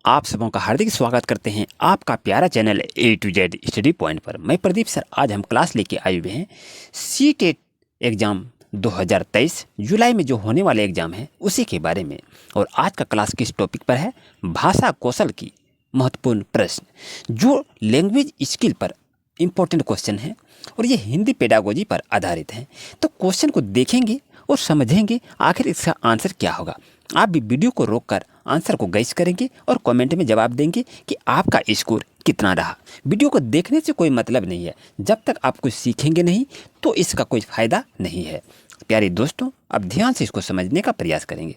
आप सबों का हार्दिक स्वागत करते हैं आपका प्यारा channel A to Z study point पर। मैं प्रदीप सर, आज हम क्लास लेके आए हुए हैं सीटेट एग्ज़ाम 2023 जुलाई में जो होने वाले एग्ज़ाम है उसी के बारे में। और आज का क्लास किस टॉपिक पर है? भाषा कौशल की महत्वपूर्ण प्रश्न, जो लैंग्वेज स्किल पर इम्पोर्टेंट क्वेश्चन है और ये हिंदी पेडागोजी पर आधारित है। तो क्वेश्चन को देखेंगे और समझेंगे आखिर इसका आंसर क्या होगा। आप भी वीडियो को रोककर आंसर को गैस करेंगे और कमेंट में जवाब देंगे कि आपका स्कोर कितना रहा। वीडियो को देखने से कोई मतलब नहीं है, जब तक आप कुछ सीखेंगे नहीं तो इसका कोई फ़ायदा नहीं है। प्यारे दोस्तों, अब ध्यान से इसको समझने का प्रयास करेंगे।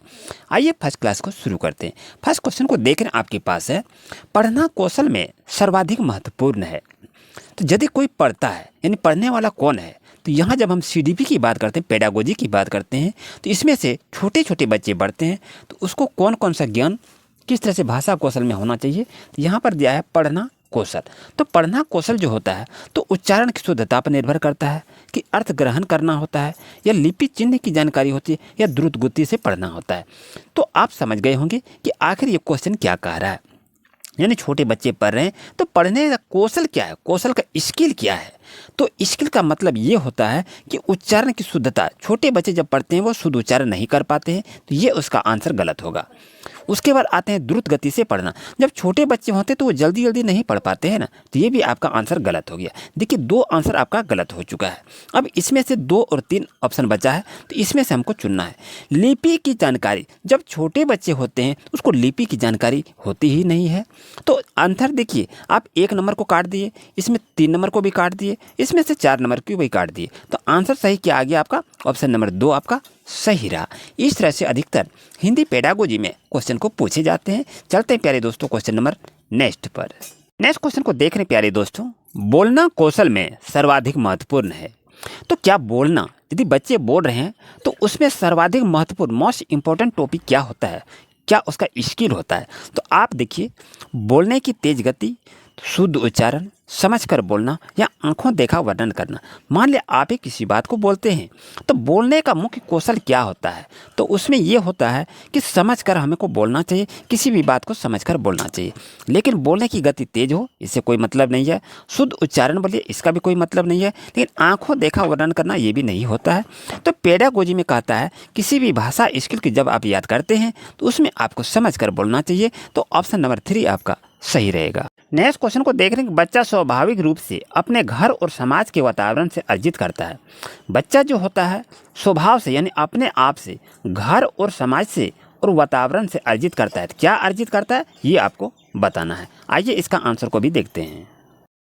आइए फर्स्ट क्लास को शुरू करते हैं। फर्स्ट क्वेश्चन को देख रहे हैं, आपके पास है पढ़ना कौशल में सर्वाधिक महत्वपूर्ण है। तो यदि कोई पढ़ता है यानी पढ़ने वाला कौन है, तो यहाँ जब हम CDP की बात करते हैं, पेडागोजी की बात करते हैं, तो इसमें से छोटे छोटे बच्चे पढ़ते हैं तो उसको कौन कौन सा ज्ञान किस तरह से भाषा कौशल में होना चाहिए। तो यहाँ पर दिया है पढ़ना कौशल। तो पढ़ना कौशल जो होता है तो उच्चारण की शुद्धता पर निर्भर करता है कि अर्थ ग्रहण करना होता है या लिपि चिन्ह की जानकारी होती है या द्रुत गति से पढ़ना होता है। तो आप समझ गए होंगे कि आखिर ये क्वेश्चन क्या कह रहा है। यानी छोटे बच्चे पढ़ रहे हैं तो पढ़ने का कौशल क्या है, कौशल का स्किल क्या है। तो स्किल का मतलब ये होता है कि उच्चारण की शुद्धता। छोटे बच्चे जब पढ़ते हैं वो शुद्ध उच्चारण नहीं कर पाते हैं, तो ये उसका आंसर गलत होगा। उसके बाद आते हैं द्रुत गति से पढ़ना। जब छोटे बच्चे होते हैं तो वो जल्दी जल्दी नहीं पढ़ पाते हैं ना, तो ये भी आपका आंसर गलत हो गया। देखिए, 2 आंसर आपका गलत हो चुका है। अब इसमें से 2 और 3 ऑप्शन बचा है, तो इसमें से हमको चुनना है। लिपि की जानकारी, जब छोटे बच्चे होते हैं उसको लिपि की जानकारी होती ही नहीं है। तो आंसर देखिए, आप 1 नंबर को काट दिए, इसमें 3 नंबर को भी काट दिए, इसमें से 4 नंबर को भी काट दिए। तो आंसर सही क्या आ गया आपका? ऑप्शन नंबर 2 आपका सही रहा। इस तरह से अधिकतर हिंदी पेडागोजी में क्वेश्चन को पूछे जाते हैं। चलते हैं प्यारे दोस्तों क्वेश्चन नंबर नेक्स्ट पर। नेक्स्ट क्वेश्चन को देख रहे हैं प्यारे दोस्तों, बोलना कौशल में सर्वाधिक महत्वपूर्ण है। तो क्या बोलना, यदि बच्चे बोल रहे हैं तो उसमें सर्वाधिक महत्वपूर्ण मोस्ट इंपॉर्टेंट टॉपिक क्या होता है, क्या उसका स्किल होता है। तो आप देखिए, बोलने की तेज गति, शुद्ध उच्चारण, समझकर बोलना या आंखों देखा वर्णन करना। मान लिया आप ही किसी बात को बोलते हैं तो बोलने का मुख्य कौशल क्या होता है, तो उसमें ये होता है कि समझकर हमें को बोलना चाहिए, किसी भी बात को समझकर बोलना चाहिए। लेकिन बोलने की गति तेज हो इससे कोई मतलब नहीं है, शुद्ध उच्चारण बोलिए इसका भी कोई मतलब नहीं है, लेकिन आंखों देखा वर्णन करना ये भी नहीं होता है। तो पेडागोजी में कहता है किसी भी भाषा स्किल की जब आप याद करते हैं तो उसमें आपको समझकर बोलना चाहिए। तो ऑप्शन नंबर 3 आपका सही रहेगा। नेक्स्ट क्वेश्चन को देख रहे हैं कि बच्चा स्वाभाविक रूप से अपने घर और समाज के वातावरण से अर्जित करता है। बच्चा जो होता है स्वभाव से यानी अपने आप से घर और समाज से और वातावरण से अर्जित करता है। क्या अर्जित करता है ये आपको बताना है। आइए इसका आंसर को भी देखते हैं।